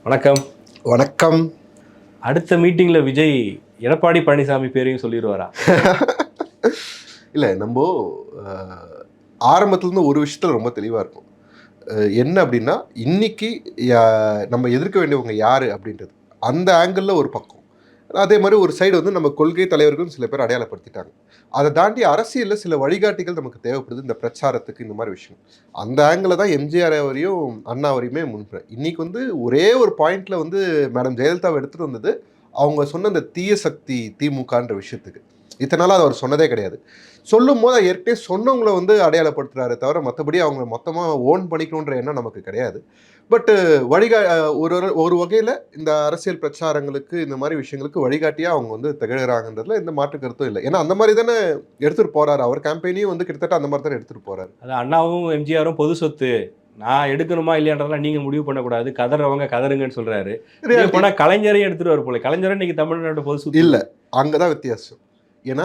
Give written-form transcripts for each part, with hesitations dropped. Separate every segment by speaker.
Speaker 1: வணக்கம்.
Speaker 2: வணக்கம்.
Speaker 1: அடுத்த மீட்டிங்ல விஜய் எடப்பாடி பழனிசாமி பேரையும் சொல்லிடுவாரா?
Speaker 2: இல்லை, நம்ம ஆரம்பத்துலேருந்து ஒரு விஷயத்தில் ரொம்ப தெளிவாக இருக்கும். என்ன அப்படின்னா, இன்னைக்கு நம்ம எதிர்க்க வேண்டியவங்க யார் அப்படின்றது அந்த ஆங்கிளில் ஒரு பக்கம். அதே மாதிரி ஒரு சைடு வந்து நம்ம கொள்கை தலைவர்களும் சில பேர் அடையாளப்படுத்திட்டாங்க. அதை தாண்டி அரசியலில் சில வழிகாட்டிகள் நமக்கு தேவைப்படுது இந்த பிரச்சாரத்துக்கு, இந்த மாதிரி விஷயம். அந்த ஆங்கிளில் தான் எம்ஜிஆர் அவரையும் அண்ணா அவரையுமே முன்புறேன். இன்னைக்கு வந்து ஒரே ஒரு பாயிண்ட்ல வந்து மேடம் ஜெயலலிதாவை எடுத்துகிட்டு வந்தது அவங்க சொன்ன அந்த தீய சக்தி திமுகன்ற விஷயத்துக்கு. இத்தனை நாள் அவர் சொன்னதே கிடையாது. சொல்லும் போது ஏற்கனவே சொன்னவங்களை வந்து அடையாளப்படுத்துறாரு தவிர மற்றபடி அவங்க மொத்தமாக ஓன் பண்ணிக்கணுன்ற எண்ணம் நமக்கு கிடையாது. பட்டு ஒரு ஒரு வகையில் இந்த அரசியல் பிரச்சாரங்களுக்கு இந்த மாதிரி விஷயங்களுக்கு வழிகாட்டியாக அவங்க வந்து திகழ்கிறாங்கன்றதுல எந்த மாற்று கருத்தும் இல்லை. ஏன்னா அந்த மாதிரி தானே எடுத்துகிட்டு போகிறாரு. அவர் கேம்பெயினையும் வந்து கிட்டத்தட்ட அந்த மாதிரி தானே எடுத்துகிட்டு போகிறாரு.
Speaker 1: அது அண்ணாவும் எம்ஜிஆரும் பொது சொத்து, நான் எடுக்கணுமா இல்லையான்றதெல்லாம் நீங்க முடிவு பண்ணக்கூடாது, கதறவங்க கதறுங்கன்னு சொல்றாரு. போனா கலைஞரையும் எடுத்துட்டு வர போல. கலைஞரும் இன்னைக்கு தமிழ்நாடு பொது சொத்து
Speaker 2: இல்லை, அங்கதான் வித்தியாசம். ஏன்னா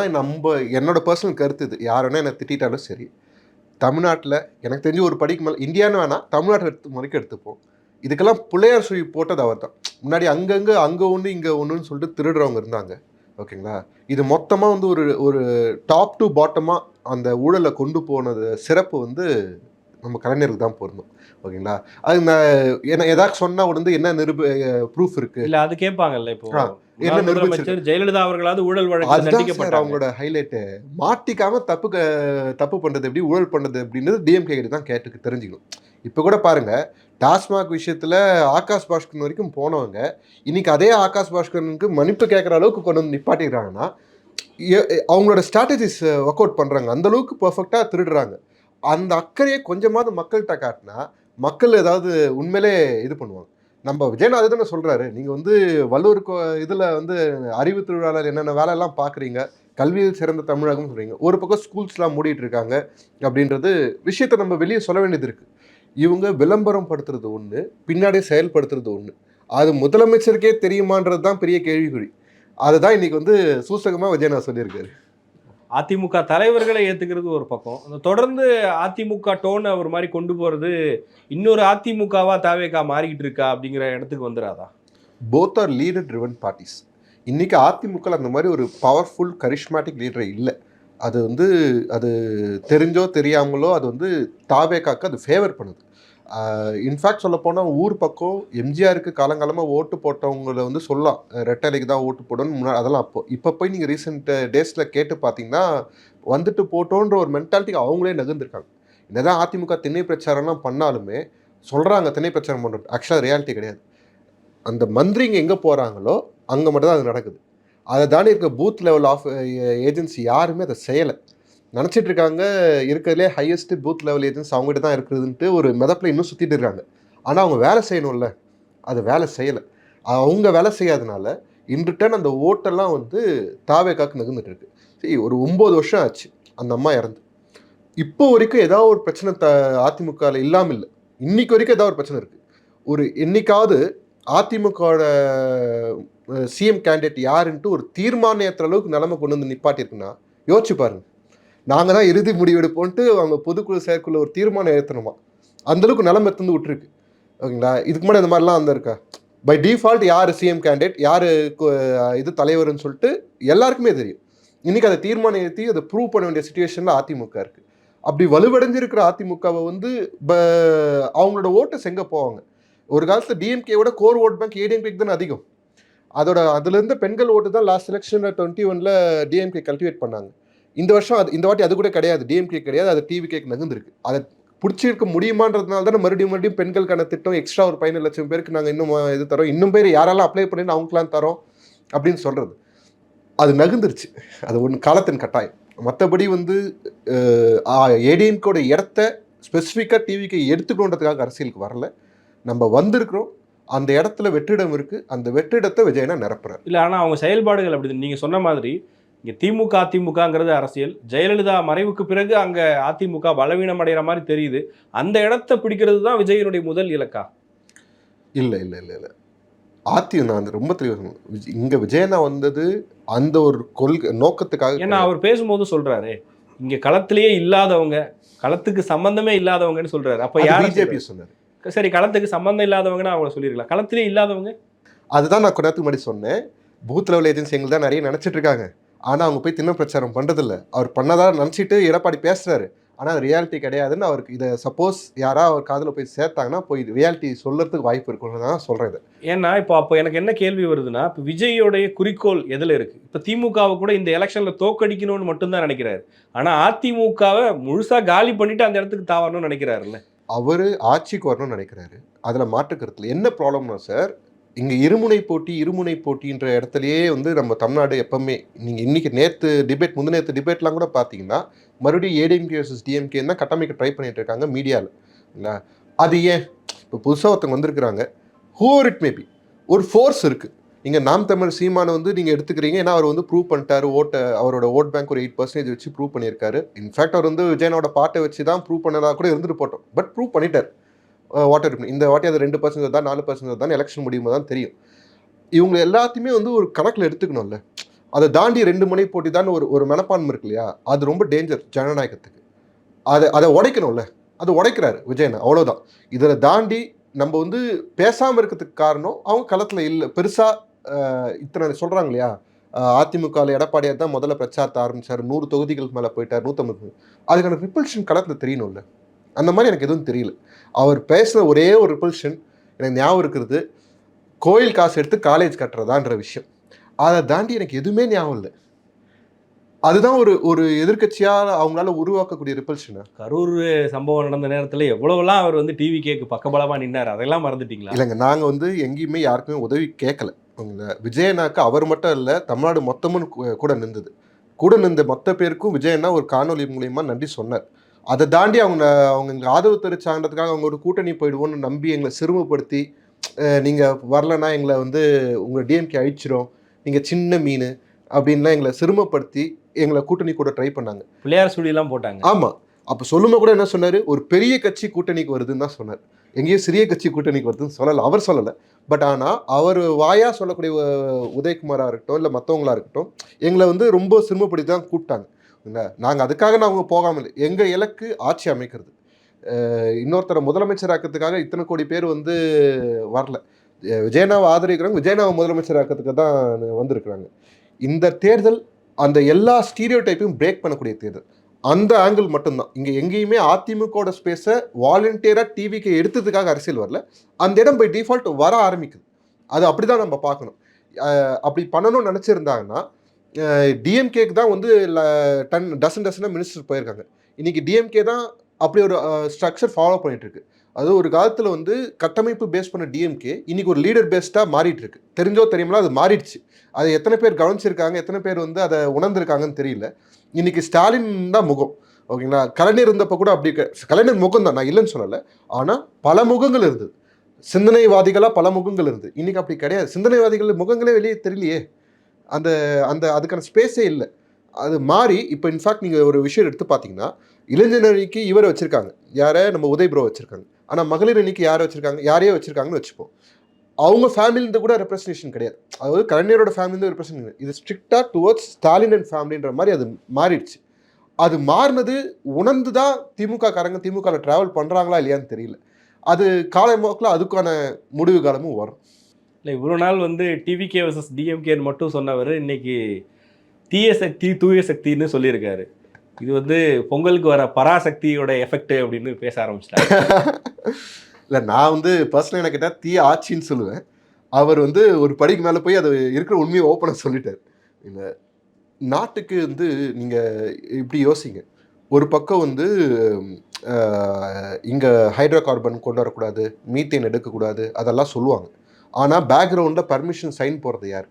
Speaker 2: என்னோட பர்சனல் கருத்து இது. யார் வேணா என்னை திட்டாலும் சரி, தமிழ்நாட்டில் எனக்கு தெரிஞ்சு ஒரு படிக்கு மேலே இந்தியான்னு வேணாம், தமிழ்நாட்டில் வரைக்கும் எடுத்துப்போம். இதுக்கெல்லாம் பிள்ளையார் சுழி போட்டது அவர் தான். முன்னாடி அங்கே ஒன்று இங்கே ஒன்றுன்னு சொல்லிட்டு திருடுறவங்க இருந்தாங்க. ஓகேங்களா? இது மொத்தமாக வந்து ஒரு டாப் டு பாட்டமாக அந்த ஊழலை கொண்டு போனது சிறப்பு வந்து நம்ம கலைஞருக்கு தான் பொருந்தும். ஓகேங்களா? அது என்ன ஏதாவது சொன்னா உடனே என்ன ப்ரூஃப் இருக்கு
Speaker 1: இல்ல, அது கேட்பாங்கல்ல. இப்போ
Speaker 2: என்ன
Speaker 1: முதலமைச்சர் ஜெயலலிதா அவர்களாவது ஊழல் வழக்கு தண்டிக்கப்பட்டாங்க.
Speaker 2: அவங்களோட ஹைலைட் மாட்டிக்காம தப்பு பண்றது எப்படி, ஊழல் பண்றது அப்படின்றது டிஎம்கே கிட்ட தான் கேட்டு தெரிஞ்சுக்கணும். இப்போ கூட பாருங்க, டாஸ்மாக் விஷயத்துல ஆகாஷ் பாஸ்கர் வரைக்கும் போனவங்க இன்னைக்கு அதே ஆகாஷ் பாஸ்கருக்கு மன்னிப்பு கேட்குற அளவுக்கு கொண்டு வந்து நிப்பாட்டிடுறாங்கன்னா அவங்களோட ஸ்ட்ராட்டஜிஸ் ஒர்க் அவுட் பண்றாங்க. அந்த அளவுக்கு பெர்ஃபெக்டா திருடுறாங்க. அந்த அக்கறையை கொஞ்சமாவது மக்கள்கிட்ட காட்டினா மக்கள் ஏதாவது உண்மையிலே இது பண்ணுவாங்க. நம்ம விஜயநாத் தானே சொல்றாரு, நீங்க வந்து வல்லூர் இதுல வந்து அறிவு திருவிழாவில் என்னென்ன வேலையெல்லாம் பார்க்குறீங்க, கல்வியில் சிறந்த தமிழகம் சொல்றீங்க, ஒரு பக்கம் ஸ்கூல்ஸ்லாம் மூடிட்டு இருக்காங்க அப்படின்றது விஷயத்தை நம்ம வெளியே சொல்ல வேண்டியது இருக்கு. இவங்க விளம்பரம் படுத்துறது ஒன்று, பின்னாடியே செயல்படுத்துறது ஒன்று. அது முதலமைச்சருக்கே தெரியுமான்றது தான் பெரிய கேள்விக்குறி. அதுதான் இன்னைக்கு வந்து சூசகமாக விஜயநாத் சொல்லியிருக்காரு.
Speaker 1: அதிமுக தலைவர்களை ஏத்துக்கிறது ஒரு பக்கம், தொடர்ந்து அதிமுக டோன் ஒரு மாதிரி கொண்டு போறது இன்னொரு அதிமுகவா தாவேகா மாறிக்கிட்டு இருக்கா அப்படிங்கிற இடத்துக்கு வந்துடாதா?
Speaker 2: Both are leader driven parties. இன்னைக்கு அதிமுக அந்த மாதிரி ஒரு பவர்ஃபுல் கரிஷ்மேட்டிக் லீடர் இல்லை. அது வந்து அது தெரிஞ்சோ தெரியாமலோ அது வந்து தாவேகாக்கு அது ஃபேவர் பண்ணுது. இன்ஃபேக்ட் சொல்ல போனால் ஊர் பக்கம் எம்ஜிஆருக்கு காலங்காலமாக ஓட்டு போட்டவங்களை வந்து சொல்லலாம், ரெட்டலைக்கு தான் ஓட்டு போடணும்னு முன்னாடி அதெல்லாம் இப்போ போய் நீங்கள் ரீசெண்ட் டேஸில் கேட்டு பார்த்தீங்கன்னா வந்துட்டு போட்டோன்ற ஒரு மென்டாலிட்டிக்கு அவங்களே நகர்ந்துருக்காங்க. என்னதான் அதிமுக திண்ணை பிரச்சாரம்லாம் பண்ணாலுமே சொல்கிறாங்க திண்ணை பிரச்சாரம் பண்ணுறது, ஆக்சுவலாக ரியாலிட்டி கிடையாது. அந்த மந்திரிங்க எங்கே போகிறாங்களோ அங்கே மட்டும் தான் அது நடக்குது. அதை தாண்டி இருக்க பூத் லெவல் ஆஃப் ஏஜென்சி யாருமே அதை செய்யலை. நினச்சிட்டு இருக்காங்க இருக்கிறதுலே ஹையஸ்ட் பூத் லெவல் ஏஜென்ட்ஸ் அவங்ககிட்ட தான் இருக்குதுன்ட்டு ஒரு மிதப்பில் இன்னும் சுற்றிட்டு இருக்காங்க. ஆனால் அவங்க வேலை செய்யணும்ல, அது வேலை செய்யலை. அவங்க வேலை செய்யாதனால இன்ரிட்டன் அந்த ஓட்டெல்லாம் வந்து தாவேகாக்கு நகர்ந்துட்டு இருக்கு. சரி, ஒரு 9 வருஷம் ஆச்சு அந்த அம்மா இறந்து. இப்போ வரைக்கும் ஏதாவது ஒரு பிரச்சனை அதிமுகவில் இல்லாமல் இல்லை. இன்னைக்கு வரைக்கும் ஏதாவது ஒரு பிரச்சனை இருக்குது. ஒரு என்னைக்காவது அதிமுகவோட சிஎம் கேண்டிடேட் யாருன்ட்டு ஒரு தீர்மானம் ஏற்றுற அளவுக்கு நிலைமை கொண்டு வந்து நிப்பாட்டிருக்குன்னா யோசிச்சு பாருங்க. நாங்கள் தான் இறுதி முடிவெடுப்போன்ட்டு அவங்க பொதுக்குழு செயற்குள்ள ஒரு தீர்மானம் ஏற்றணுமா, அந்தளவுக்கு நிலைமை எடுத்து விட்டுருக்கு. ஓகேங்களா? இதுக்கு முன்னாடி இந்த மாதிரிலாம் வந்து இருக்கா? பை டிஃபால்ட் யார் சிஎம் கேண்டிடேட், யார் இது தலைவர்னு சொல்லிட்டு எல்லாருக்குமே தெரியும். இன்றைக்கி அதை தீர்மானம் ஏற்றி அதை ப்ரூவ் பண்ண வேண்டிய சுச்சுவேஷனில் அதிமுக இருக்குது. அப்படி வலுவடைஞ்சிருக்கிற அதிமுகவை வந்து அவங்களோட ஓட்டஸ் எங்கே போவாங்க? ஒரு காலத்தில் டிஎம்கேவோட கோர் ஓட் பேங்க் ஏடிஎம்கேக்கு தானே அதிகம். அதுலேருந்து பெண்கள் ஓட்டு தான் லாஸ்ட் எலெக்ஷனில் 21 டிஎம்கே கல்டிவேட் பண்ணாங்க. இந்த வாட்டி அது கூட கிடையாது, டிஎம்கே கிடையாது, அது டிவிகேக்கு நகர்ந்துருக்கு. அதை பிடிச்சிருக்க முடியுமான்றதுனால தானே மறுபடியும் பெண்களுக்கான திட்டம் எக்ஸ்ட்ரா ஒரு 15 லட்சம் பேருக்கு நாங்கள் இன்னும் இது தரோம், இன்னும் பேர் யாரெல்லாம் அப்ளை பண்ணின்னு அவங்களாம் தரோம் அப்படின்னு சொல்கிறது. அது நகர்ந்துருச்சு. அது ஒன்று காலத்தின் கட்டாயம். மற்றபடி வந்து ஏடிஎம்கோட இடத்த ஸ்பெசிஃபிக்காக டிவிக்கு எடுத்துக்கணுன்றதுக்காக அரசியலுக்கு வரல. நம்ம வந்திருக்கிறோம், அந்த இடத்துல வெற்றிடம் இருக்குது, அந்த வெற்றிடத்தை விஜயனா நிரப்புறாரு.
Speaker 1: இல்லை, ஆனால் அவங்க செயல்பாடுகள் அப்படி நீங்கள் சொன்ன மாதிரி இங்கே திமுக அதிமுகங்கிறது அரசியல். ஜெயலலிதா மறைவுக்கு பிறகு அங்கே அதிமுக பலவீனம் அடைகிற மாதிரி தெரியுது. அந்த இடத்த பிடிக்கிறது தான் விஜயனுடைய முதல் இலக்கா?
Speaker 2: இல்லை இல்லை இல்லை இல்லை நான் ரொம்ப தெளிவாக இங்கே விஜயனா வந்தது அந்த ஒரு கொள்கை நோக்கத்துக்காக.
Speaker 1: ஏன்னா அவர் பேசும்போது சொல்கிறாரு, இங்கே களத்திலேயே இல்லாதவங்க, களத்துக்கு சம்பந்தமே இல்லாதவங்கன்னு சொல்கிறாரு. அப்போ யார்?
Speaker 2: பிஜேபி சொன்னார்.
Speaker 1: சரி, களத்துக்கு சம்பந்தம் இல்லாதவங்கன்னு அவங்கள சொல்லியிருக்கலாம். களத்திலே இல்லாதவங்க?
Speaker 2: அதுதான் நான் கொஞ்ச நேரத்துக்கு முன்னாடி சொன்னேன். பூத் லெவல் ஏஜென்சி எங்களுக்கு தான் நிறைய நினச்சிட்டு இருக்காங்க. ஆனால் அவங்க போய் திண்ண பிரச்சாரம் பண்ணுறதில்ல. அவர் பண்ணதா நினச்சிட்டு எடப்பாடி பேசுகிறாரு. ஆனால் அது ரியாலிட்டி கிடையாதுன்னு அவருக்கு இதை சப்போஸ் யாராவது அவர் காதில் போய் சேர்த்தாங்கன்னா போய் ரியாலிட்டி சொல்கிறதுக்கு வாய்ப்பு இருக்குன்னு தான் சொல்கிறேன் இதை.
Speaker 1: ஏன்னா அப்போ எனக்கு என்ன கேள்வி வருதுன்னா, இப்போ விஜயோடைய குறிக்கோள் எதில் இருக்கு? இப்போ திமுகவை கூட இந்த எலெக்ஷனில் தோக்கடிக்கணும்னு மட்டும்தான் நினைக்கிறாரு. ஆனால் அதிமுகவை முழுசாக காலி பண்ணிட்டு அந்த இடத்துக்கு தாவரணும்னு நினைக்கிறாருல்ல.
Speaker 2: அவர் ஆட்சிக்கு வரணும்னு நினைக்கிறாரு. அதில் மாற்று கருத்தில் என்ன ப்ராப்ளம்னா சார், இங்கே இருமுனை போட்டின்ற இடத்துலையே வந்து நம்ம தமிழ்நாடு எப்பவுமே நீங்கள் இன்றைக்கி டிபேட் முந்தினேற்று டிபேட்லாம் கூட பார்த்தீங்கன்னா மறுபடியும் ஏடிஎம்கே வர்சஸ் டிஎம்கே தான் கட்டமைக்க ட்ரை பண்ணிட்டு இருக்காங்க மீடியாவில். இல்லைங்களா? அது ஏன் இப்போ புதுசாக ஒருத்தவங்க வந்திருக்கிறாங்க, ஹூவர் இட் மேபி ஒரு ஃபோர்ஸ் இருக்குது. நீங்கள் நாம் தமிழ் சீமானை வந்து நீங்கள் எடுத்துக்கிறீங்க, ஏன்னா அவர் வந்து ப்ரூவ் பண்ணிட்டாரு, அவரோட ஓட் பேங்க் ஒரு 8% வச்சு ப்ரூவ் பண்ணியிருக்காரு. இன்ஃபேக்ட் அவர் வந்து விஜயனோட பாட்டை வச்சு தான் ப்ரூவ் பண்ணதாக கூட இருந்துட்டு போட்டோம். பட் ப்ரூவ் பண்ணிட்டார். வாட்டர் இந்த வாட்டி அது 2% தான் 4% தான் எலெக்ஷன் முடியும்போது தான் தெரியும். இவங்க எல்லாத்தையுமே வந்து ஒரு கணக்கில் எடுத்துக்கணும்ல. அதை தாண்டி 2 முனை போட்டி தான் ஒரு மனப்பான்மை இருக்கு இல்லையா, அது ரொம்ப டேஞ்சர் ஜனநாயகத்துக்கு. அதை உடைக்கணும்ல, அது உடைக்கிறாரு விஜயன், அவ்வளோதான். இதில் தாண்டி நம்ம வந்து பேசாமல் இருக்கிறதுக்கு காரணம் அவங்க களத்தில் இல்லை பெருசாக. இத்தனை சொல்கிறாங்க இல்லையா, அதிமுகவில் எடப்பாடியார் தான் முதல்ல பிரச்சாரத்தை ஆரம்பித்தார், 100 தொகுதிகளுக்கு மேலே போயிட்டார், 150. அதுக்கான ரிப்பல்ஷன் களத்தில் தெரியணும்ல. அந்த மாதிரி எனக்கு எதுவும் தெரியல. அவர் பேசுகிற ஒரே ஒரு ரிப்பல்ஷன் எனக்கு ஞாபகம் இருக்கிறது, கோயில் காசு எடுத்து காலேஜ் கட்டுறதான்ற விஷயம். அதை தாண்டி எனக்கு எதுவுமே ஞாபகம் இல்லை. அதுதான் ஒரு எதிர்க்கட்சியாக அவங்களால உருவாக்கக்கூடிய ரிப்பல்ஷனா.
Speaker 1: கரூர் சம்பவம் நடந்த நேரத்தில் எவ்வளவுலாம் அவர் வந்து டிவி கேக்கு பக்கபலமாக நின்னார், அதெல்லாம் மறந்துட்டீங்களா?
Speaker 2: இல்லைங்க, நாங்கள் வந்து எங்கேயுமே யாருக்குமே உதவி கேட்கல. விஜயனாக்கு அவர் மட்டும் இல்லை, தமிழ்நாடு மொத்தமும் கூட நின்ற மொத்த பேருக்கும் விஜயண்ணா ஒரு காணொலி மூலியமாக நன்றி சொன்னார். அதை தாண்டி அவங்க எங்களுக்கு ஆதரவு தெரிவிச்சாங்கிறதுக்காக அவங்க ஒரு கூட்டணி போயிடுவோன்னு நம்பி எங்களை சிறுமப்படுத்தி, நீங்கள் வரலன்னா எங்களை வந்து உங்களை டிஎம்கே அழிச்சிரும், நீங்கள் சின்ன மீன் அப்படின்லாம் எங்களை சிறுமப்படுத்தி எங்களை கூட்டணி கூட ட்ரை பண்ணாங்க.
Speaker 1: பிள்ளையார் சுழியெல்லாம் போட்டாங்க.
Speaker 2: ஆமாம், அப்போ சொல்லும்போது கூட என்ன சொன்னார், ஒரு பெரிய கட்சி கூட்டணிக்கு வருதுன்னு தான் சொன்னார். எங்கேயும் சிறிய கட்சி கூட்டணிக்கு வருதுன்னு சொல்லலை, அவர் சொல்லலை. பட் ஆனால் அவர் வாயாக சொல்லக்கூடிய உதயகுமாராக இருக்கட்டும் இல்லை மற்றவங்களா இருக்கட்டும் எங்களை வந்து ரொம்ப சிறுமப்படுத்தி தான் கூப்பிட்டாங்க. நாங்கள் அதுக்காக அவங்க போகாமல், எங்கள் இலக்கு ஆட்சி அமைக்கிறது. இன்னொருத்தரை முதலமைச்சராக்கிறதுக்காக இத்தனை கோடி பேர் வந்து வரல. விஜயனாவை ஆதரிக்கிறாங்க, விஜயனாவை முதலமைச்சராக்கிறதுக்கு தான் வந்திருக்கிறாங்க. இந்த தேர்தல் அந்த எல்லா ஸ்டீரியோ டைப்பையும் பிரேக் பண்ணக்கூடிய தேர்தல். அந்த ஆங்கிள் மட்டும்தான். இங்கே எங்கேயுமே அதிமுகவோட ஸ்பேஸை வாலண்டியராக டிவிக்கு எடுத்ததுக்காக அரசியல் வரல, அந்த இடம் பை டிஃபால்ட் வர ஆரம்பிக்குது. அது அப்படி தான் நம்ம பார்க்கணும். அப்படி பண்ணணும்னு நினச்சிருந்தாங்கன்னா டிஎம்கேக்கு தான் வந்து டசனாக மினிஸ்டர் போயிருக்காங்க. இன்றைக்கி டிஎம்கே தான் அப்படி ஒரு ஸ்ட்ரக்சர் ஃபாலோ பண்ணிகிட்ருக்கு. அது ஒரு காலத்தில் வந்து கட்டமைப்பு பேஸ் பண்ண டிஎம்கே இன்றைக்கி ஒரு லீடர் பேஸ்டாக மாறிட்டு இருக்கு. தெரிஞ்சோ தெரியுமா அது மாறிடுச்சு. அதை எத்தனை பேர் கவனிச்சிருக்காங்க, எத்தனை பேர் வந்து அதை உணர்ந்திருக்காங்கன்னு தெரியல. இன்றைக்கி ஸ்டாலின் தான் முகம், ஓகேங்களா. கலைஞர் இருந்தப்போ கூட அப்படி கலைஞர் முகம் தான், நான் இல்லைன்னு சொல்லலை. ஆனால் பல முகங்கள் இருந்தது, சிந்தனைவாதிகளாக பல முகங்கள் இருந்தது. இன்றைக்கி அப்படி கிடையாது. சிந்தனைவாதிகள் முகங்களே வெளியே தெரியலையே. அதுக்கான ஸ்பேஸே இல்லை. அது மாறி இப்போ இன்ஃபேக்ட் நீங்கள் ஒரு விஷயம் எடுத்து பார்த்தீங்கன்னா, இளைஞர் அணிக்கு இவரை வச்சுருக்காங்க, யாரை நம்ம உதய் ப்ரோ வச்சுருக்காங்க. ஆனால் மகளிர் அணிக்கு யாரை வச்சுருக்காங்க, யாரையோ வச்சுருக்காங்கன்னு வச்சுப்போம். அவங்க ஃபேமிலிருந்து கூட ரெப்ரஸன்டேஷன் கிடையாது. அதாவது கலைஞரோட ஃபேமிலிருந்து ரெப்ரஸன்டேஷன், இது ஸ்ட்ரிக்டாக டுவர்ட்ஸ் ஸ்டாலின் அண்ட் ஃபேமிலின்ற மாதிரி அது மாறிடுச்சு. அது மாறினது உணர்ந்து தான் திமுக காரங்க திமுகவில் ட்ராவல் பண்ணுறாங்களா இல்லையான்னு தெரியல. அது காலப்போக்கில் அதுக்கான முடிவு காலமும் வரும்.
Speaker 1: இல்லை, இவ்வளோ நாள் வந்து டிவிகே வர்சஸ் டிஎம்கேன்னு மட்டும் சொன்னவர் இன்னைக்கு தீய சக்தி தூய சக்தின்னு சொல்லியிருக்காரு. இது வந்து பொங்கலுக்கு வர பராசக்தியோட எஃபெக்ட் அப்படின்னு பேச ஆரம்பிச்சிட்டாங்க.
Speaker 2: இல்லை, நான் வந்து பர்சனலாக என்ன கேட்டால் தீய ஆட்சின்னு சொல்லுவேன். அவர் வந்து ஒரு படிக்கு மேலே போய் அது இருக்கிற உண்மையை ஓப்பனாக சொல்லிட்டார். இந்த நாட்டுக்கு வந்து நீங்கள் இப்படி யோசிங்க, ஒரு பக்கம் வந்து இங்கே ஹைட்ரோ கார்பன் கொண்டு வரக்கூடாது, மீத்தேன் எடுக்கக்கூடாது, அதெல்லாம் சொல்லுவாங்க. ஆனால் பேக்ரவுண்டில் பர்மிஷன் சைன் போகிறது யார்?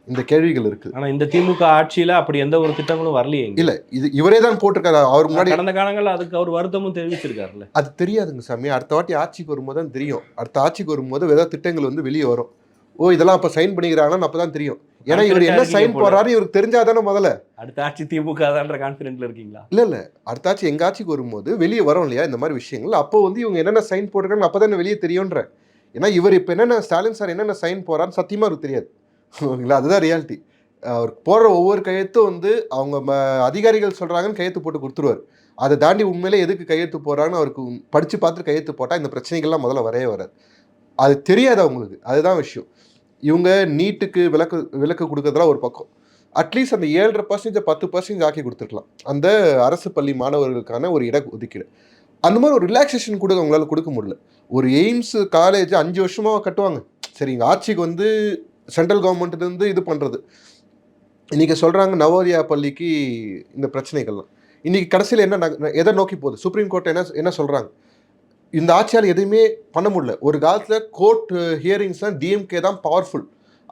Speaker 2: இந்த கேள்விகள் இருக்குது.
Speaker 1: ஆனால் இந்த திமுக ஆட்சியில் அப்படி எந்த ஒரு திட்டங்களும் வரலையே.
Speaker 2: இல்லை, இது இவரே தான் போட்டிருக்காரு. அவர் முன்னாடி
Speaker 1: கடந்த காலங்களில் அதுக்கு அவர் வருத்தமும் தெரிவிச்சிருக்காருல்ல.
Speaker 2: அது தெரியாதுங்க சாமி, அடுத்த வாட்டி ஆட்சிக்கு வரும்போது தான் தெரியும். அடுத்த ஆட்சிக்கு வரும்போது ஏதாவது திட்டங்கள் வந்து வெளியே வரும். ஓ, இதெல்லாம் அப்போ சைன் பண்ணிக்கிறாங்கன்னு அப்போ தான் தெரியும். ஏன்னா இவர் என்ன சைன் போடுறாரு இவருக்கு தெரிஞ்சாதானே முதல்ல.
Speaker 1: அடுத்த ஆட்சி திமுக தான்ற கான்ஃபிடென்ட்ல இருக்கீங்களா?
Speaker 2: இல்லை, அடுத்த ஆட்சி எங்கள் ஆட்சிக்கு வரும்போது வெளியே வரும் இல்லையா இந்த மாதிரி விஷயங்கள். அப்போ வந்து இவங்க என்னென்ன சைன் போட்டிருக்காங்க அப்போ தானே வெளியே தெரியுன்ற. ஏன்னா இவர் இப்போ என்னென்ன ஸ்டாலின் சார் என்னென்ன சைன் போகிறான்னு சத்தியமாக அவருக்கு தெரியாது, ஓகேங்களா. அதுதான் ரியாலிட்டி. அவர் போடுற ஒவ்வொரு கையெழுத்தும் வந்து அவங்க அதிகாரிகள் சொல்கிறாங்கன்னு கையெழுத்து போட்டு கொடுத்துருவார். அதை தாண்டி உண்மையிலே எதுக்கு கையெழுத்து போகிறான்னு அவருக்கு படித்து பார்த்துட்டு கையெழுத்து போட்டால் இந்த பிரச்சனைகள்லாம் முதல்ல வரவே வராது. அது தெரியாது அவங்களுக்கு, அதுதான் விஷயம். இவங்க நீட்டுக்கு விலக்கு கொடுக்கறதுலாம் ஒரு பக்கம், அட்லீஸ்ட் அந்த 7.5% 10% ஆக்கி கொடுத்துருக்கலாம் அந்த அரசு பள்ளி மாணவர்களுக்கான ஒரு இட ஒதுக்கீடு. அந்த மாதிரி ஒரு ரிலாக்ஸேஷன் கூட அவங்களால கொடுக்க முடியல. ஒரு எய்ம்ஸ் காலேஜ் 5 வருஷமாக கட்டுவாங்க. சரி, இங்கே ஆட்சிக்கு வந்து சென்ட்ரல் கவர்மெண்ட்லேருந்து இது பண்ணுறது, இன்றைக்கி சொல்கிறாங்க நவோதயா பள்ளிக்கு இந்த பிரச்சனைகள்லாம். இன்றைக்கி கடைசியில் எதை நோக்கி போகுது? சுப்ரீம் கோர்ட் என்ன சொல்கிறாங்க? இந்த ஆட்சியால் எதுவுமே பண்ண முடியல. ஒரு காலத்தில் கோர்ட் ஹியரிங்ஸ் தான் டிஎம்கே தான் பவர்ஃபுல்,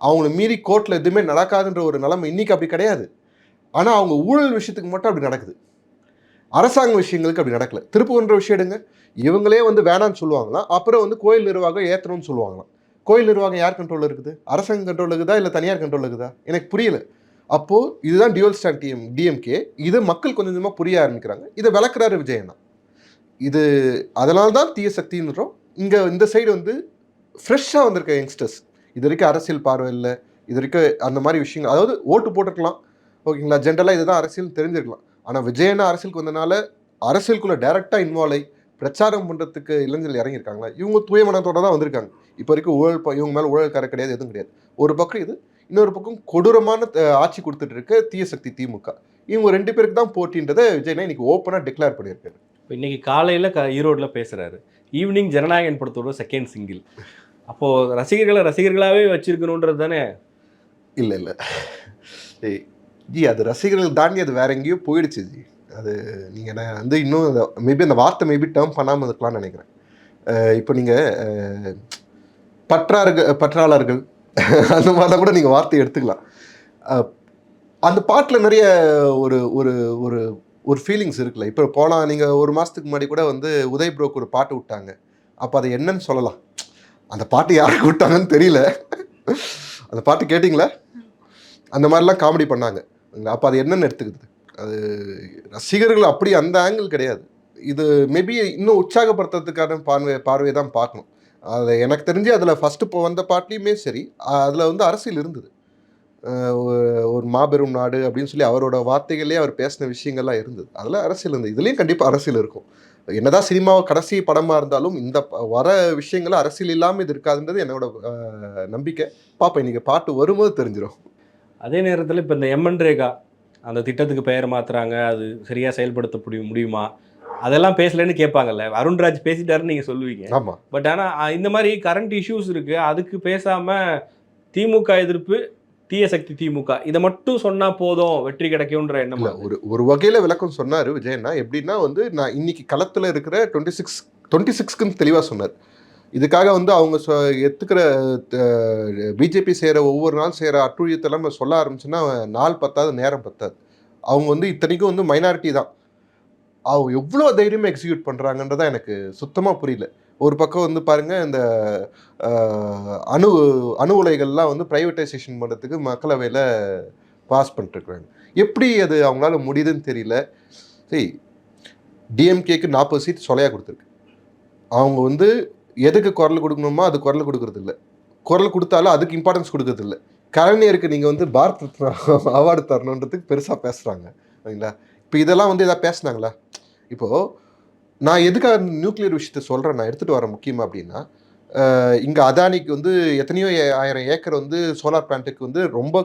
Speaker 2: அவங்கள மீறி கோர்ட்டில் எதுவுமே நடக்காதுன்ற ஒரு நிலைமை இன்றைக்கி அப்படி கிடையாது. ஆனால் அவங்க ஊழல் விஷயத்துக்கு மட்டும் அப்படி நடக்குது, அரசாங்க விஷயங்களுக்கு அப்படி நடக்கல. திருப்பூர்ன்ற விஷயம் எடுங்க, இவங்களே வந்து வேணான்னு சொல்லுவாங்களாம், அப்புறம் வந்து கோயில் நிர்வாகம் ஏற்றணும்னு சொல்லுவாங்களாம். கோயில் நிர்வாகம் யார் கண்ட்ரோலில் இருக்குது? அரசாங்க கண்ட்ரோல் இருக்குதா இல்லை தனியார் கண்ட்ரோல் இருக்குதா? எனக்கு புரியல. அப்போது இதுதான் டியூவல் ஸ்டாண்ட் டிஎம்கே. இது மக்கள் கொஞ்சம் கொஞ்சமாக புரிய ஆரம்பிக்கிறாங்க. இதை விளக்குறாரு விஜயண்ணா. இது அதனால தான் தீய சக்தின்றோம். இங்கே இந்த சைடு வந்து ஃப்ரெஷ்ஷாக வந்திருக்க யங்ஸ்டர்ஸ், இது வரைக்கும் அரசியல் பார்வை இல்லை, இது வரைக்கும் அந்த மாதிரி விஷயங்கள், அதாவது ஓட்டு போட்டிருக்கலாம் ஓகேங்களா, ஜென்ரலாக இதுதான் அரசியல் தெரிஞ்சிருக்கலாம். ஆனால் விஜயண்ணா அரசியலுக்கு வந்தனால அரசியலுக்குள்ளே டைரெக்டாக இன்வால்வ் ஆகி பிரச்சாரம் பண்ணுறதுக்கு இளைஞர்கள் இறங்கியிருக்காங்களா, இவங்க தூயமனத்தோடு தான் வந்திருக்காங்க. இப்போ வரைக்கும் இவங்க மேலே ஊழல் கரை கிடையாது, எதுவும் கிடையாது. ஒரு பக்கம் இது, இன்னொரு பக்கம் கொடூரமான ஆட்சி கொடுத்துட்டு இருக்க தீய சக்தி திமுக. இவங்க 2 பேருக்கு தான் போட்டின்றதை விஜயண்ணா இன்னைக்கு ஓப்பனாக டிக்ளேர் பண்ணியிருக்காரு.
Speaker 1: இப்போ இன்றைக்கி காலையில் ஈரோட்டில் பேசுகிறாரு, ஈவினிங் ஜனநாயகன் படத்தோட செகண்ட் சிங்கிள். அப்போது ரசிகர்களாகவே வச்சிருக்கணுன்றது தானே?
Speaker 2: இல்லை ஜி, அது ரசிகர்கள் தாண்டி அது வேற எங்கேயோ போயிடுச்சு ஜி. அது நீங்கள் நான் வந்து இன்னும் மேபி அந்த வார்த்தை டேர்ம் பண்ணாமல் இருக்கலாம்னு நினைக்கிறேன். இப்போ நீங்கள் பற்றாளர்கள் அந்த மாதிரிலாம் கூட நீங்கள் வார்த்தையை எடுத்துக்கலாம். அந்த பாட்டில் நிறைய ஒரு ஒரு ஒரு ஒரு ஃபீலிங்ஸ் இருக்குல்ல. இப்போ போனால் நீங்கள் 1 மாதத்துக்கு முன்னாடி கூட வந்து உதய் ப்ரோக்கு ஒரு பாட்டு விட்டாங்க. அப்போ அதை என்னன்னு சொல்லலாம்? அந்த பாட்டு யாருக்கு விட்டாங்கன்னு தெரியல. அந்த பாட்டு கேட்டிங்களா? அந்த மாதிரிலாம் காமெடி பண்ணாங்க. அப்போ அது என்னென்னு எடுத்துக்குது? அது ரசிகர்கள் அப்படி அந்த ஆங்கிள் கிடையாது. இது மேபி இன்னும் உற்சாகப்படுத்துறதுக்கான பார்வையை தான் பார்க்கணும். அது எனக்கு தெரிஞ்சு அதில் ஃபஸ்ட்டு இப்போ வந்த பாட்லேயுமே சரி, அதில் வந்து அரசியல் இருந்தது. ஒரு மாபெரும் நாடு அப்படின்னு சொல்லி அவரோட வார்த்தைகளே அவர் பேசின விஷயங்கள்லாம் இருந்தது. அதில் அரசியல் இருந்தது. இதுலேயும் கண்டிப்பாக அரசியல் இருக்கும். என்னதான் சினிமாவை கடைசி படமாக இருந்தாலும் இந்த வர விஷயங்கள் அரசியல் இல்லாமல் இது இருக்காதுன்றது என்னோட நம்பிக்கை. பார்ப்போம், இன்றைக்கி பாட்டு வரும்போது தெரிஞ்சிடும்.
Speaker 1: அதே நேரத்தில் இப்போ இந்த எம்என் ரேகா அந்த திட்டத்துக்கு பெயர் மாற்றுறாங்க, அது சரியாக செயல்படுத்த முடியுமா, அதெல்லாம் பேசலன்னு கேட்பாங்கல்ல. அருண்ராஜ் பேசிட்டாருன்னு நீங்கள் சொல்லுவீங்க.
Speaker 2: ஆமாம்.
Speaker 1: பட் ஆனால் இந்த மாதிரி கரண்ட் இஷ்யூஸ் இருக்குது, அதுக்கு பேசாமல் திமுக எதிர்ப்பு, தீய சக்தி திமுக, இதை மட்டும் சொன்னால் போதும் வெற்றி கிடைக்கும்ன்ற எண்ணம்.
Speaker 2: ஒரு வகையில் விளக்கம் சொன்னார் விஜயண்ணா. எப்படின்னா வந்து நான் இன்னைக்கு களத்தில் இருக்கிற 26க்குன்னு தெளிவாக சொன்னார். இதுக்காக வந்து அவங்க எடுத்துக்கிற பிஜேபி செய்கிற ஒவ்வொரு நாள் செய்கிற அட்டுழியத்தெல்லாம் நம்ம சொல்ல ஆரம்பிச்சுன்னா நாள் பத்தாது, நேரம் பத்தாது. அவங்க வந்து இத்தனைக்கும் வந்து மைனாரிட்டி தான். அவங்க எவ்வளோ தைரியமாக எக்ஸிக்யூட் பண்ணுறாங்கன்றதான் எனக்கு சுத்தமாக புரியல. ஒரு பக்கம் வந்து பாருங்கள், இந்த அணு உலைகள்லாம் வந்து ப்ரைவேட்டைசேஷன் பண்ணுறதுக்கு மக்களவையில் பாஸ் பண்ணிட்டுருக்குறாங்க. எப்படி அது அவங்களால முடியுதுன்னு தெரியல. சரி, டிஎம்கேக்கு 40 சீட் சொலையாக கொடுத்துருக்கு. அவங்க வந்து எதுக்கு குரல் கொடுக்கணுமோ அது குரல் கொடுக்கறது இல்லை, குரல் கொடுத்தாலும் அதுக்கு இம்பார்ட்டன்ஸ் கொடுக்கறது இல்லை. கலைஞருக்கு நீங்கள் வந்து பாரத் ரத்னா அவார்டு தரணுன்றதுக்கு பெருசாக பேசுகிறாங்க சரிங்களா. இப்போ இதெல்லாம் வந்து எதாவது பேசுனாங்களா? இப்போது நான் எதுக்காக நியூக்ளியர் விஷயத்த சொல்கிறேன், நான் எடுத்துகிட்டு வரேன் முக்கியமாக அப்படின்னா, இங்கே அதானிக்கு வந்து எத்தனையோ 1000 ஏக்கர் வந்து சோலார் பிளான்ட்டுக்கு வந்து ரொம்ப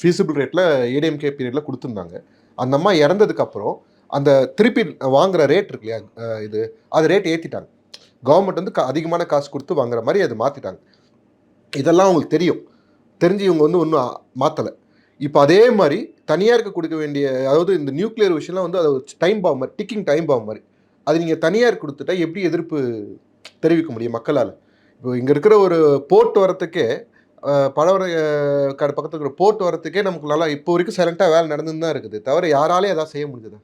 Speaker 2: ஃபீஸிபிள் ரேட்டில் ஏடிஎம்கே பீரியடில் கொடுத்துருந்தாங்க. அந்த அம்மா இறந்ததுக்கப்புறம் அந்த திருப்பி வாங்குகிற ரேட் இருக்கு இல்லையா, அது ரேட் ஏற்றிட்டாங்க. கவர்மெண்ட் வந்து அதிகமான காசு கொடுத்து வாங்குற மாதிரி அதை மாற்றிட்டாங்க. இதெல்லாம் அவங்களுக்கு தெரிஞ்சு இவங்க வந்து ஒன்றும் மாற்றலை. இப்போ அதே மாதிரி தனியாருக்கு கொடுக்க வேண்டிய, அதாவது இந்த நியூக்ளியர் விஷயம்லாம் வந்து அது டைம் பாம் மாதிரி, டிக்கிங் டைம் பாம் மாதிரி, அது நீங்கள் தனியார் கொடுத்துட்டா எப்படி எதிர்ப்பு தெரிவிக்க முடியும் மக்களால்? இப்போ இங்கே இருக்கிற ஒரு போர்ட் வரத்துக்கே, பழவர பக்கத்தில் இருக்கிற போர்ட் வரத்துக்கே நமக்கு நல்லா இப்போ வரைக்கும் சைலண்ட்டாக வேலை நடந்துன்னு தான் இருக்குது, தவிர யாராலையும் எதாவது செய்ய முடிஞ்சதா?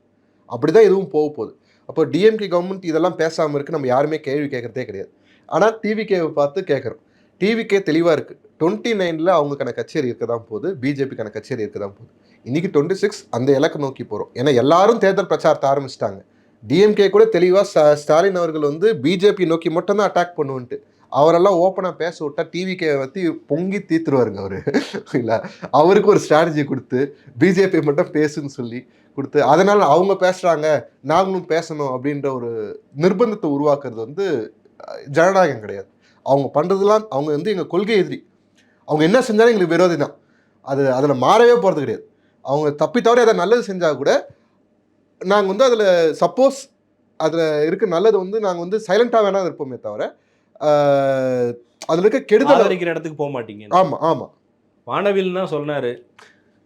Speaker 2: அப்படி தான் எதுவும் போகுது. அப்போ டிஎம்கே கவர்மெண்ட் இதெல்லாம் பேசாமல் இருக்குது, நம்ம யாருமே கேள்வி கேட்குறதே கிடையாது. ஆனால் டிவிகேவை பார்த்து கேட்குறோம். டிவிகே தெளிவாக இருக்குது. 29 அவங்களுக்கான கச்சேரி இருக்க தான் போகுது, பிஜேபிக்கான கச்சேரி இருக்க தான் போகுது. இன்றைக்கி 26 அந்த இலக்கை நோக்கி போகிறோம். ஏன்னா எல்லாரும் தேர்தல் பிரச்சாரத்தை ஆரம்பிச்சிட்டாங்க. டிஎம்கே கூட தெளிவாக ஸ்டாலின் அவர்கள் வந்து பிஜேபி நோக்கி மட்டும்தான் அட்டாக் பண்ணுவோன்ட்டு, அவரெல்லாம் ஓப்பனாக பேச விட்டா டிவிக்கே பற்றி பொங்கி தீத்துருவாருங்க அவர். இல்லை, அவருக்கு ஒரு ஸ்ட்ராட்டஜி கொடுத்து பிஜேபி மட்டும் பேசுன்னு சொல்லி கொடுத்து, அதனால் அவங்க பேசுகிறாங்க நாங்களும் பேசணும் அப்படின்ற ஒரு நிர்பந்தத்தை உருவாக்குறது வந்து ஜனநாயகம் கிடையாது. அவங்க பண்ணுறதுலாம் அவங்க வந்து எங்கள் கொள்கை எதிரி. அவங்க என்ன செஞ்சாலும் எங்களுக்கு விரோதி தான். அதில் மாறவே போகிறது கிடையாது. அவங்க தப்பி தவிர அதை நல்லது செஞ்சால் கூட நாங்கள் வந்து அதில் சப்போஸ் அதில் இருக்க நல்லது வந்து நாங்கள் வந்து சைலண்ட்டாக வேணால் இருப்போமே தவிர அதில் இருக்க கெடுதல்
Speaker 1: ஆதரிக்கிற இடத்துக்கு போக மாட்டீங்க.
Speaker 2: ஆமாம் ஆமாம்.
Speaker 1: வானவில் தான் சொன்னார்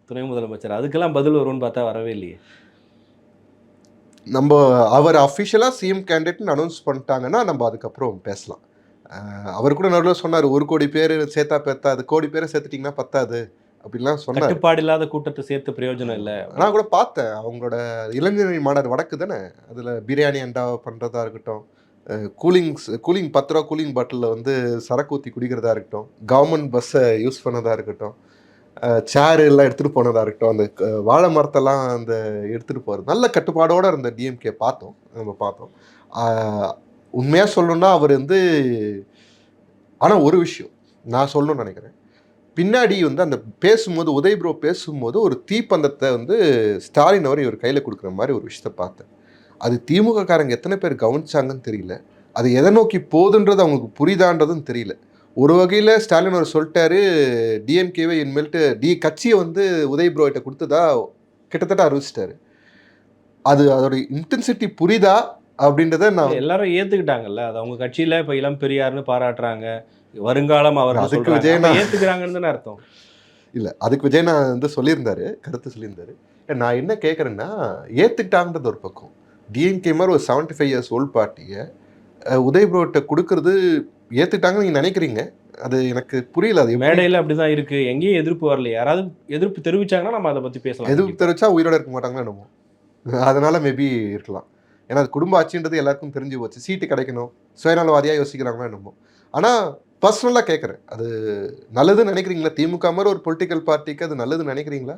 Speaker 1: துணை முதலமைச்சர், அதுக்கெல்லாம் பதில் வரும்னு பார்த்தா வரவே இல்லையே.
Speaker 2: நம்ம அவர் அஃபிஷியலாக சிஎம் கேண்டிடேட்னு அனௌன்ஸ் பண்ணிட்டாங்கன்னா நம்ம அதுக்கப்புறம் பேசலாம். அவர் கூட நடுவில் சொன்னார் 1 கோடி பேர் சேர்த்தா பெத்தாது, கோடி பேரை சேர்த்துட்டிங்கன்னா பத்தாது அப்படிலாம் சொன்னார்.
Speaker 1: கட்டுப்பாடு இல்லாத கூட்டத்தை சேர்த்து பிரயோஜனம் இல்லை.
Speaker 2: நான் கூட பார்த்தேன் அவங்களோட இளைஞரணி மாநாடு வடக்கு தானே, அதில் பிரியாணி அண்டா பண்ணுறதா இருக்கட்டும், கூலிங் 10 ரூபா கூலிங் பாட்டிலில் வந்து சரக்கு ஊற்றி குடிக்கிறதா இருக்கட்டும், கவர்மெண்ட் பஸ்ஸை யூஸ் பண்ணதாக இருக்கட்டும், சேர் எல்லாம் எடுத்துகிட்டு போனதாக இருக்கட்டும், அந்த வாழை மரத்தெல்லாம் அந்த எடுத்துகிட்டு போகிறது நல்ல கட்டுப்பாடோடு இருந்த டிஎம்கே நம்ம பார்த்தோம். உண்மையாக சொல்லணும்னா அவர் வந்து, ஆனால் ஒரு விஷயம் நான் சொல்லணும்னு நினைக்கிறேன், பின்னாடி வந்து அந்த பேசும்போது உதய் ப்ரோ பேசும்போது ஒரு தீப்பந்தத்தை வந்து ஸ்டாலின் அவர் இவர் கையில் கொடுக்குற மாதிரி ஒரு விஷயத்த பார்த்தேன். அது திமுக காரங்க எத்தனை பேர் கவனிச்சாங்கன்னு தெரியல, அது எதை நோக்கி போகுதுன்றது அவங்களுக்கு புரிதான்றதும் தெரியல. ஒரு வகையில் ஸ்டாலின் அவர் சொல்லிட்டாரு டிஎம்கேவை இனிமேல்ட்டு கட்சியை வந்து உதய் ப்ரோகிட்ட கொடுத்ததா கிட்டத்தட்ட அறிவிச்சிட்டாரு. அதோட இன்டென்சிட்டி புரியுதா அப்படின்றத நான்
Speaker 1: எல்லாரும் ஏற்றுக்கிட்டாங்கல்ல. அது அவங்க கட்சியில் இப்போ இளம் பெரியார்னு பாராட்டுறாங்க, வருங்காலம் அவர்
Speaker 2: அதுக்கு விஜயனா
Speaker 1: ஏற்றுக்கிறாங்கன்னு தானே அர்த்தம்.
Speaker 2: இல்லை, அதுக்கு விஜயனா வந்து கருத்து சொல்லியிருந்தாரு. நான் என்ன கேட்குறேன்னா, ஏற்றுக்கிட்டாங்கன்றது ஒரு பக்கம், டிஎம்கே மாதிரி ஒரு 75 இயர்ஸ் ஓல்ட் பார்ட்டியை உதய் ப்ரோகிட்ட கொடுக்கறது ஏற்றுக்கிட்டாங்கன்னு நீங்கள் நினைக்கிறீங்க? அது எனக்கு புரியல. அது
Speaker 1: மேடையில் அப்படி தான் இருக்குது, எங்கேயும் எதிர்ப்பு வரல. யாராவது எதிர்ப்பு தெரிவிச்சாங்கன்னா நம்ம அதை பற்றி பேசலாம்.
Speaker 2: எதிர்ப்பு தெரிவிச்சா உயிரோட இருக்க மாட்டாங்களா என்னமோ, அதனால் மேபி இருக்கலாம். ஏன்னா அது குடும்ப ஆட்சின்றது எல்லாருக்கும் தெரிஞ்சு போச்சு. சீட்டு கிடைக்கணும், சுயநலவாதியாக யோசிக்கிறாங்களா என்னமோ. ஆனால் பர்சனலாக கேட்குறேன், அது நல்லதுன்னு நினைக்கிறீங்களா? திமுக மாதிரி ஒரு பொலிட்டிக்கல் பார்ட்டிக்கு அது நல்லதுன்னு நினைக்கிறீங்களா?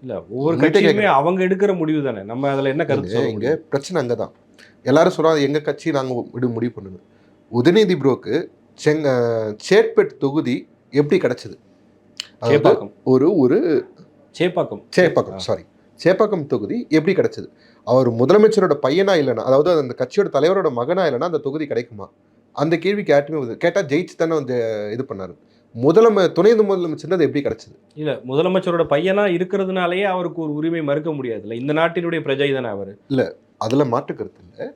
Speaker 1: இல்லை, ஒவ்வொரு கட்சியுமே அவங்க எடுக்கிற முடிவு தானே, நம்ம அதில் என்ன கருத்து?
Speaker 2: இங்கே பிரச்சனை அங்கே தான். எல்லாரும் சொல்கிறாங்க எங்கள் கட்சி நாங்கள் முடிவு பண்ணணும். உதயநிதி ப்ரோக்கு சேட்பேட் தொகுதி எப்படி கிடச்சிது? ஒரு சேப்பாக்கம் தொகுதி எப்படி கிடச்சிது? அவர் முதலமைச்சரோட பையனா இல்லைன்னா, அதாவது அந்த கட்சியோட தலைவரோட மகனா இல்லைன்னா அந்த தொகுதி கிடைக்குமா? அந்த கேள்விக்கு யாருமே கேட்டால் ஜெயிச்சு தானே வந்து இது பண்ணார். துணை முதலமைச்சர் அது எப்படி கிடச்சிது?
Speaker 1: இல்லை, முதலமைச்சரோட பையனா இருக்கிறதுனாலேயே அவருக்கு ஒரு உரிமை மறுக்க முடியாதுல்ல, இந்த நாட்டினுடைய பிரஜை தானே அவர்.
Speaker 2: இல்லை, அதில் மாற்று கருத்து இல்லை.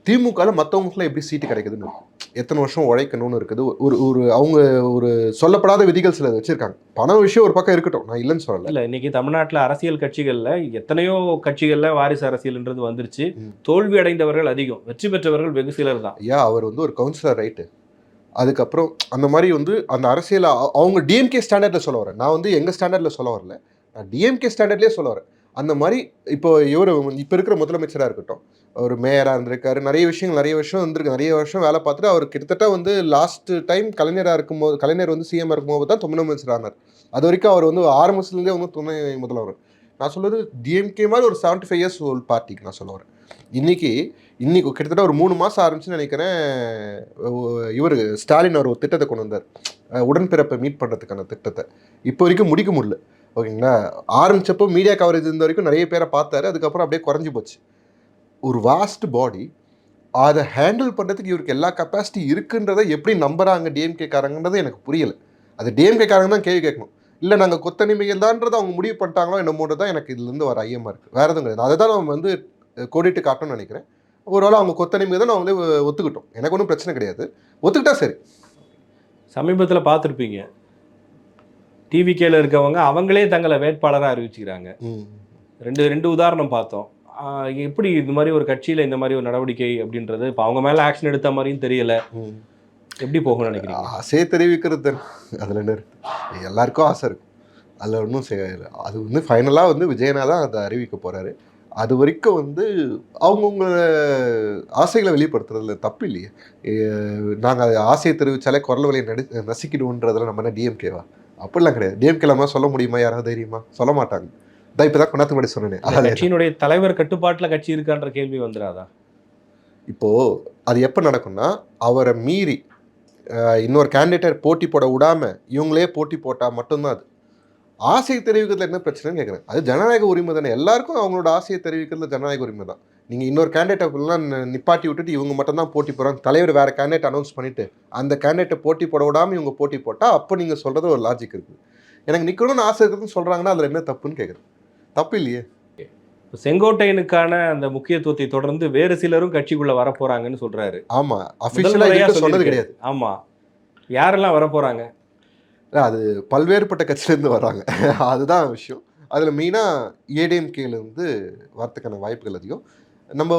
Speaker 2: திமுகவில் மற்றவங்களுக்குலாம் எப்படி சீட்டு கிடைக்குதுன்னு, எத்தனை வருஷம் உழைக்கணும்னு இருக்குது. ஒரு அவங்க ஒரு சொல்லப்படாத விதிகள் சில வச்சுருக்காங்க. பண விஷயம் ஒரு பக்கம் இருக்கட்டும், நான் இல்லைன்னு சொல்லலை.
Speaker 1: இல்லை, இன்றைக்கி தமிழ்நாட்டில் அரசியல் கட்சிகளில் எத்தனையோ கட்சிகளில் வாரிசு அரசியல்ன்றது வந்துருச்சு. தோல்வி அடைந்தவர்கள் அதிகம், வெற்றி பெற்றவர்கள் வெகு சிலர் தான்.
Speaker 2: அவர் வந்து ஒரு கவுன்சிலர் ரைட்டு. அதுக்கப்புறம் அந்த மாதிரி வந்து அந்த அரசியல் அவங்க டிஎம்கே ஸ்டாண்டர்டில் சொல்ல வரேன், நான் வந்து எங்கள் ஸ்டாண்டர்டில் சொல்ல வரல, நான் டிஎம்கே ஸ்டாண்டர்ட்லேயே சொல்ல வரேன். அந்த மாதிரி இப்போ இப்போ இருக்கிற முதலமைச்சராக இருக்கட்டும், ஒரு மேயராக இருந்திருக்காரு, நிறைய விஷயம் வந்திருக்கு, நிறைய வருஷம் வேலை பார்த்துட்டு அவர் கிட்டத்தட்ட வந்து லாஸ்ட் டைம் கலைஞர் வந்து சிஎம் இருக்கும்போது தான் துணை அமைச்சர் ஆனார். அது வரைக்கும் அவர் வந்து ஆரம்பத்துலேருந்தே வந்து துணை முதல்வர். நான் சொல்கிறது டிஎம்கே மாதிரி ஒரு 75 இயர்ஸ் ஓல்ட் பார்ட்டிக்கு நான் சொல்ல வரேன். இன்னைக்கு கிட்டத்தட்ட ஒரு 3 மாதம் ஆரம்பிச்சுன்னு நினைக்கிறேன், இவர் ஸ்டாலின் அவர் ஒரு திட்டத்தை கொண்டு வந்தார், உடன்பிறப்பை மீட் பண்ணுறதுக்கான திட்டத்தை. இப்போ வரைக்கும் முடிக்க முடியல. ஓகேங்களா, ஆரம்பிச்சப்போ மீடியா கவரேஜ் இருந்த வரைக்கும் நிறைய பேரை பார்த்தாரு, அதுக்கப்புறம் அப்படியே குறைஞ்சி போச்சு. ஒரு வாஸ்ட் பாடி, அதை ஹேண்டில் பண்ணுறதுக்கு இவருக்கு எல்லா கெப்பாசிட்டி இருக்குன்றதை எப்படி நம்புறாங்க டிஎம்கே காரங்கன்றது எனக்கு புரியலை. அது டிஎம்கே காரங்க தான் கேள்வி கேட்கணும். இல்லை நாங்கள் கொத்தடிமைகள் தான்றதை அவங்க முடிவு பண்ணிட்டாங்களோ என்னமோன்றது தான் எனக்கு இதுலேருந்து வர ஐயமாக இருக்குது. வேறு எதுவும் கிடையாது. அதை தான் நம்ம வந்து கோடிட்டு காட்டணும்னு நினைக்கிறேன். ஒருவேளை அவங்க கொத்தடிமை தான் அவங்களே ஒத்துக்கிட்டோம், எனக்கு ஒன்றும் பிரச்சனை கிடையாது, ஒத்துக்கிட்டா சரி.
Speaker 1: சமீபத்தில் பார்த்துருப்பீங்க, டிவிகேல இருக்கவங்க அவங்களே தங்களை வேட்பாளராக அறிவிச்சுக்கிறாங்க. ரெண்டு உதாரணம் பார்த்தோம். எப்படி இந்த மாதிரி ஒரு கட்சியில் இந்த மாதிரி ஒரு நடவடிக்கை அப்படின்றது இப்போ அவங்க மேலே ஆக்ஷன் எடுத்த மாதிரியும் தெரியல, எப்படி போகணும்னு நினைக்கிறீங்க?
Speaker 2: ஆசையை தெரிவிக்கிறது அதில் என்ன இருக்குது, எல்லாருக்கும் ஆசை இருக்கும், அதில் ஒன்றும் செய்யலை. அது வந்து ஃபைனலாக வந்து விஜயனா தான் அதை அறிவிக்க போகிறாரு. அது வரைக்கும் வந்து அவங்கவுங்க ஆசைகளை வெளிப்படுத்துறதுல தப்பு இல்லையே. நாங்கள் ஆசையை தெரிவித்தாலே குரல் வழியை நசிக்கிடுவோன்றதில் நம்ம என்ன டிஎம்கேவா? அப்படிலாம் கிடையாது. டிஎம்கே நம்ம சொல்ல முடியுமா? யாராவது தைரியமா சொல்ல மாட்டாங்க. இப்போ தான் கொண்டாத்து முன்னாடி சொன்னேன்,
Speaker 1: கட்சியினுடைய தலைவர் கட்டுப்பாட்டில் கட்சி இருக்கான்ற கேள்வி வந்துடாதா?
Speaker 2: இப்போது அது எப்போ நடக்கும்னா, அவரை மீறி இன்னொரு கேண்டிடேட் போட்டி போட விடாமல் இவங்களே போட்டி போட்டால் மட்டும்தான் அது. ஆசையை தெரிவிக்கிறதுல என்ன பிரச்சனைன்னு கேட்குறேன். அது ஜனநாயக உரிமை தானே, எல்லாருக்கும் அவங்களோட ஆசையை தெரிவிக்கிறதுல ஜனநாயக உரிமை தான். நீங்கள் இன்னொரு கேண்டிடேட்லாம் நிப்பாட்டி விட்டுட்டு இவங்க மட்டும் தான் போட்டி போடுறாங்க, தலைவர் வேறு கேண்டிடேட் அனௌன்ஸ் பண்ணிவிட்டு அந்த கேண்டிடேட்டை போட்டி போட விடாமல் இவங்க போட்டி போட்டால் அப்போ நீங்கள் சொல்கிறது ஒரு லாஜிக் இருக்குது. எனக்கு நிற்கணும்னு ஆசை இருக்குதுன்னு சொல்கிறாங்கன்னா அதில் என்ன தப்புன்னு கேட்குறேன். தப்பு இல்லையே.
Speaker 1: செங்கோட்டையனுக்கான அந்த முக்கியத்துவத்தை தொடர்ந்து வேறு சிலரும் கட்சிக்குள்ள வரப்போறாங்கன்னு சொல்றாரு.
Speaker 2: ஆமா, அஃபிஷியலாக சொன்னது கிடையாது.
Speaker 1: ஆமா, யாரெல்லாம் வரப்போறாங்க?
Speaker 2: அது பல்வேறுபட்ட கட்சியிலேருந்து வர்றாங்க. அதுதான் விஷயம். அதில் மெயினாக ஏடிஎம்கேலேருந்து வரத்துக்கான வாய்ப்புகள் அதிகம். நம்ம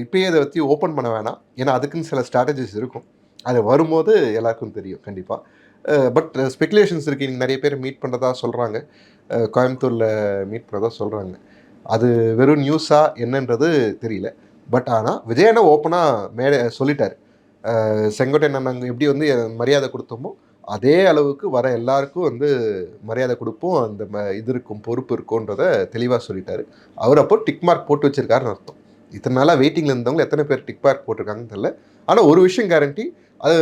Speaker 2: இப்பயே அதை பற்றி ஓப்பன் பண்ண வேணாம், ஏன்னா அதுக்குன்னு சில ஸ்ட்ராட்டஜிஸ் இருக்கும். அது வரும்போது எல்லாருக்கும் தெரியும் கண்டிப்பாக. பட் ஸ்பெகுலேஷன்ஸ் இருக்குது. இன்றைக்கி நிறைய பேர் மீட் பண்ணுறதா சொல்கிறாங்க, கோயம்புத்தூரில் மீட் பண்ணுறதா சொல்கிறாங்க. அது வெறும் நியூஸாக என்னன்றது தெரியல. பட் ஆனால் விஜயண்ணா ஓப்பனாக சொல்லிட்டார், செங்கோட்டையன் நாங்கள் எப்படி வந்து மரியாதை கொடுத்தோமோ அதே அளவுக்கு வர எல்லாருக்கும் வந்து மரியாதை கொடுப்போம், அந்த இது இருக்கும், பொறுப்பு இருக்கும்ன்றதை தெளிவாக சொல்லிட்டாரு. அவர் அப்போ டிக் மார்க் போட்டு வச்சிருக்காருன்னு அர்த்தம். இத்தனை நாளாக வெயிட்டிங்கில் இருந்தவங்க எத்தனை பேர் டிக் மார்க் போட்டிருக்காங்கன்னு தெரியல. ஆனால் ஒரு விஷயம் கேரண்டி, அது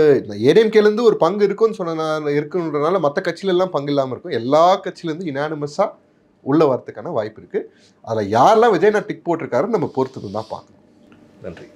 Speaker 2: ஏடிஎம்கேலேருந்து ஒரு பங்கு இருக்குன்னு இருக்குன்றனால மற்ற கட்சியிலெல்லாம் பங்கு இல்லாமல் இருக்கும். எல்லா கட்சியிலேருந்து யுனானிமஸாக உள்ள வரதுக்கான வாய்ப்பு இருக்குது. அதில் யாரெல்லாம் விஜயண்ணா டிக் போட்டிருக்காருன்னு நம்ம பொறுத்து தான் பார்க்கணும்.
Speaker 1: நன்றி.